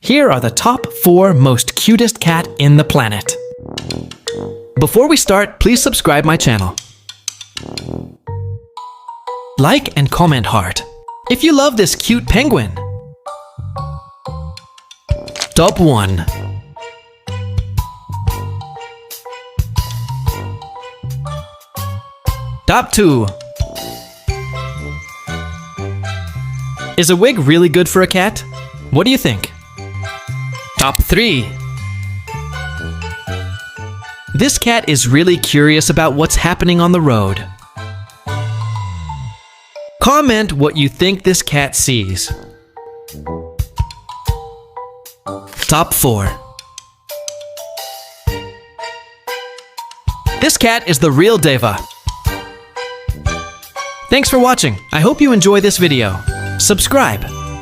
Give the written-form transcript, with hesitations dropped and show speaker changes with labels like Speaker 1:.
Speaker 1: Here are the top 4 most cutest cat in the planet. Before we start, please subscribe my channel. Like and comment heart if you love this cute penguin. Top 1. Top 2. Is a wig really good for a cat? What do you think? Top 3. This cat is really curious about what's happening on the road. Comment what you think this cat sees. Top 4. This cat is the real Deva. Thanks for watching. I hope you enjoy this video. Subscribe.